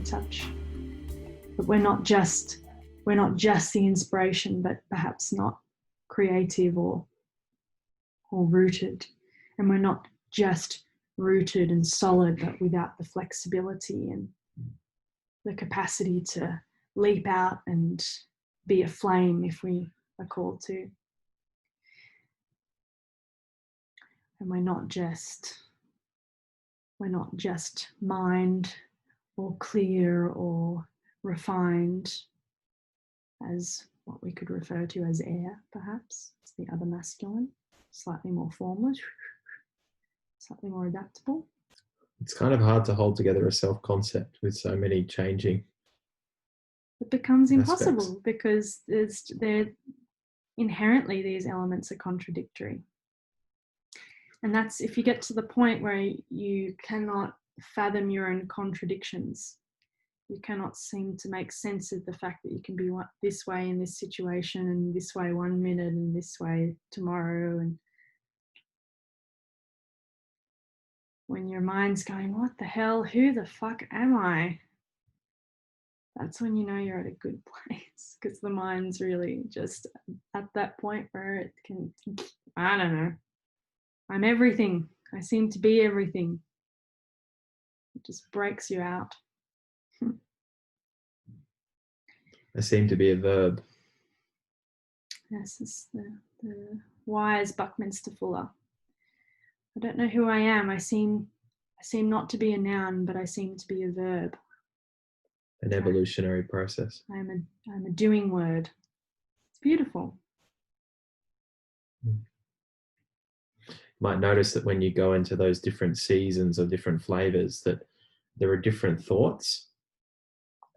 touch. But we're not just the inspiration, but perhaps not creative or rooted. And we're not just rooted and solid, but without the flexibility and the capacity to leap out and be a flame if we are called to. And we're not just mind or clear or refined as what we could refer to as air, perhaps. It's the other masculine, slightly more formless, slightly more adaptable. It's kind of hard to hold together a self-concept with so many changing. It becomes aspects. Impossible because they're inherently, these elements are contradictory. And that's if you get to the point where you cannot fathom your own contradictions, you cannot seem to make sense of the fact that you can be this way in this situation and this way 1 minute and this way tomorrow. And when your mind's going, what the hell, who the fuck am I? That's when you know you're at a good place, because the mind's really just at that point where it can, I don't know, I'm everything. I seem to be everything. It just breaks you out. I seem to be a verb. Yes, it's the wise Buckminster Fuller. I don't know who I am. I seem not to be a noun, but I seem to be a verb. An evolutionary process. I'm a doing word. It's beautiful. You might notice that when you go into those different seasons or different flavors, that there are different thoughts.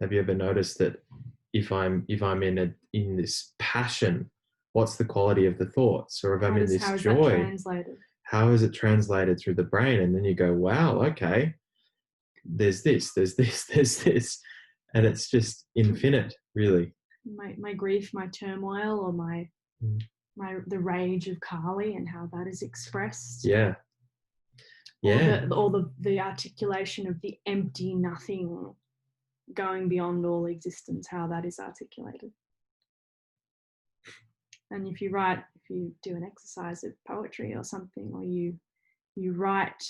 Have you ever noticed that if I'm in this passion, what's the quality of the thoughts? Or if I'm in this joy, how is it translated through the brain? And then you go, wow, okay, there's this. And it's just infinite, really. My grief, my turmoil, or the rage of Kali and how that is expressed. Yeah. Yeah. Or the articulation of the empty nothing going beyond all existence, how that is articulated. And if you do an exercise of poetry or something, or you write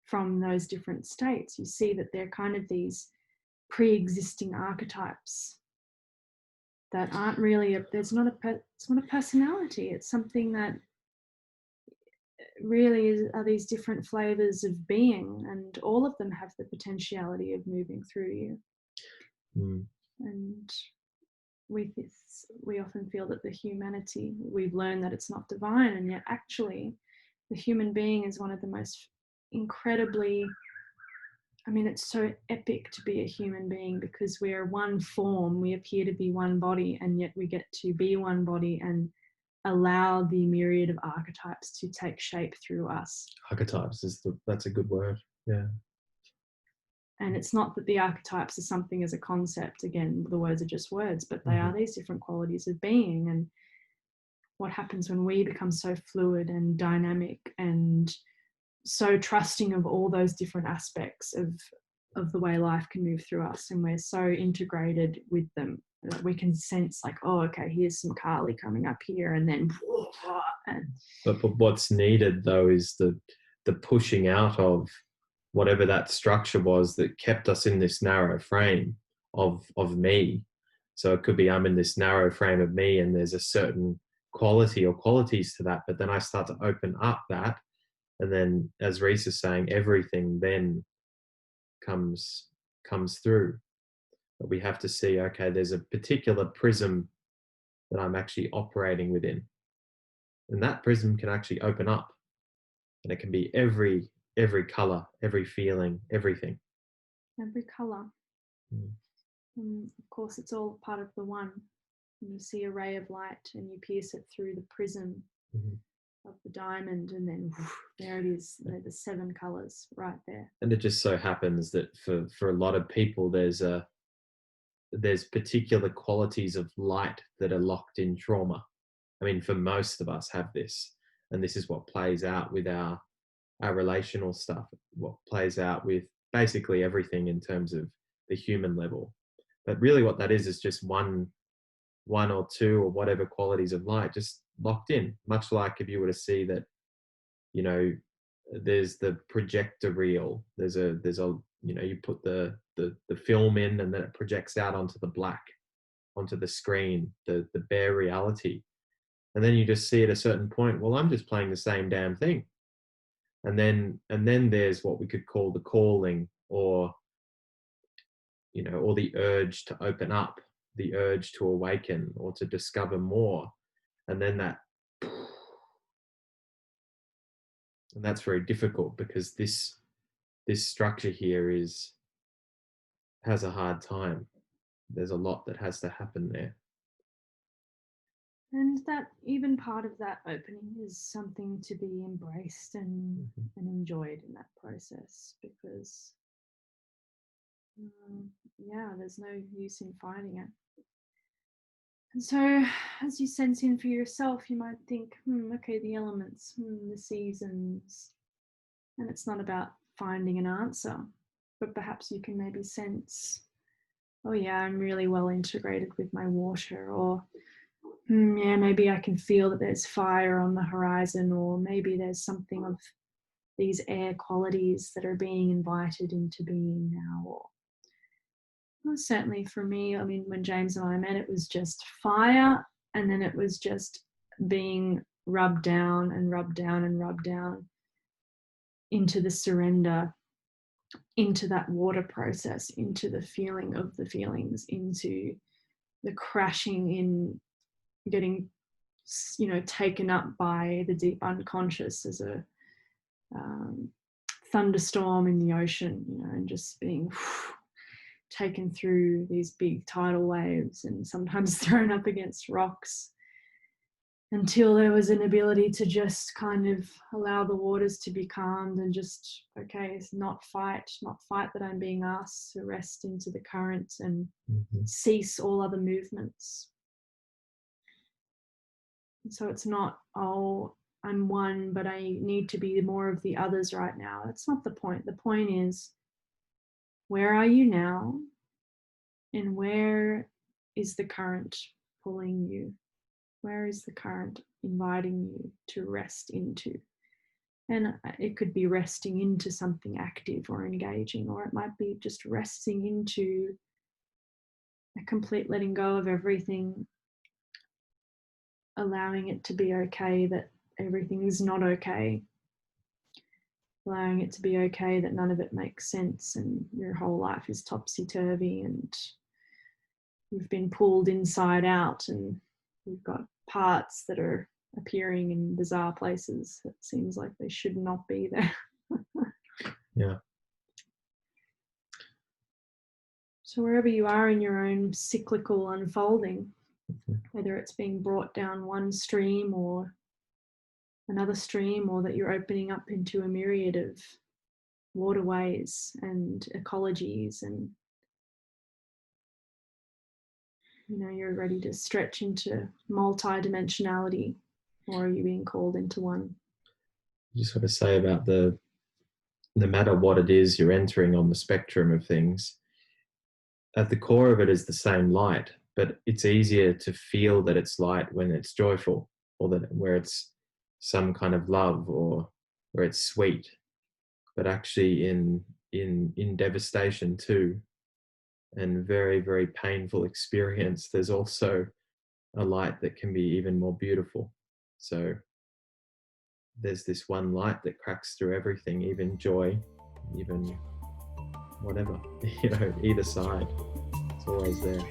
from those different states, you see that they're kind of these pre-existing archetypes that aren't really it's not a personality. It's something that really are these different flavors of being, and all of them have the potentiality of moving through you. And we often feel that the humanity, we've learned that it's not divine, and yet actually the human being is one of the most incredibly, it's so epic to be a human being, because we are one form, we appear to be one body, and yet we get to be one body and allow the myriad of archetypes to take shape through us. Archetypes that's a good word. Yeah. And it's not that the archetypes are something as a concept, again, the words are just words, but they are these different qualities of being. And what happens when we become so fluid and dynamic and so trusting of all those different aspects of the way life can move through us, and we're so integrated with them that we can sense like, oh, okay, here's some Kali coming up here, and then but what's needed though is the pushing out of whatever that structure was that kept us in this narrow frame of me. So it could be I'm in this narrow frame of me, and there's a certain quality or qualities to that, but then I start to open up that, and then, as Risa's saying, everything then comes through. But we have to see, okay, there's a particular prism that I'm actually operating within, and that prism can actually open up, and it can be every color, every feeling, everything. Every color. And of course, it's all part of the one. And you see a ray of light, and you pierce it through the prism of the diamond, and then there it is. The 7 colors right there. And it just so happens that for a lot of people, there's particular qualities of light that are locked in trauma. For most of us have this, and this is what plays out with our relational stuff, what plays out with basically everything in terms of the human level. But really what that is just one or two or whatever qualities of light just locked in, much like if you were to see that, you know, there's the projector reel, there's a you know, you put the film in and then it projects out onto the black, onto the screen, the bare reality. And then you just see at a certain point, well, I'm just playing the same damn thing. And then there's what we could call the calling, or, you know, or the urge to open up, the urge to awaken or to discover more. And then and that's very difficult, because this structure here has a hard time. There's a lot that has to happen there. And that even part of that opening is something to be embraced and enjoyed in that process, because there's no use in fighting it. And so as you sense in for yourself, you might think, okay, the elements, the seasons, and it's not about finding an answer, but perhaps you can maybe sense, oh yeah, I'm really well integrated with my water, or yeah, maybe I can feel that there's fire on the horizon, or maybe there's something of these air qualities that are being invited into being now. Or well, certainly for me, I mean, when James and I met, it was just fire, and then it was just being rubbed down and rubbed down and rubbed down into the surrender, into that water process, into the feeling of the feelings, into the crashing in, getting, you know, taken up by the deep unconscious as a thunderstorm in the ocean, you know, and just being taken through these big tidal waves and sometimes thrown up against rocks, until there was an ability to just kind of allow the waters to be calmed and just, okay, not fight that I'm being asked to rest into the current and cease all other movements. And so it's not, oh, I'm one, but I need to be more of the others right now. That's not the point. The point is, where are you now? And where is the current pulling you? Where is the current inviting you to rest into? And it could be resting into something active or engaging, or it might be just resting into a complete letting go of everything, allowing it to be okay that everything is not okay, allowing it to be okay that none of it makes sense and your whole life is topsy-turvy and you've been pulled inside out and you've got parts that are appearing in bizarre places that seems like they should not be there. Yeah. So wherever you are in your own cyclical unfolding, whether it's being brought down one stream or another stream, or that you're opening up into a myriad of waterways and ecologies, and you know, you're ready to stretch into multi-dimensionality, or are you being called into one? I just want to say about no matter what it is you're entering on the spectrum of things, at the core of it is the same light, but it's easier to feel that it's light when it's joyful, or that where it's some kind of love, or where it's sweet. But actually in devastation too, and very, very painful experience, there's also a light that can be even more beautiful. So there's this one light that cracks through everything, even joy, even whatever, you know, either side. It's always there.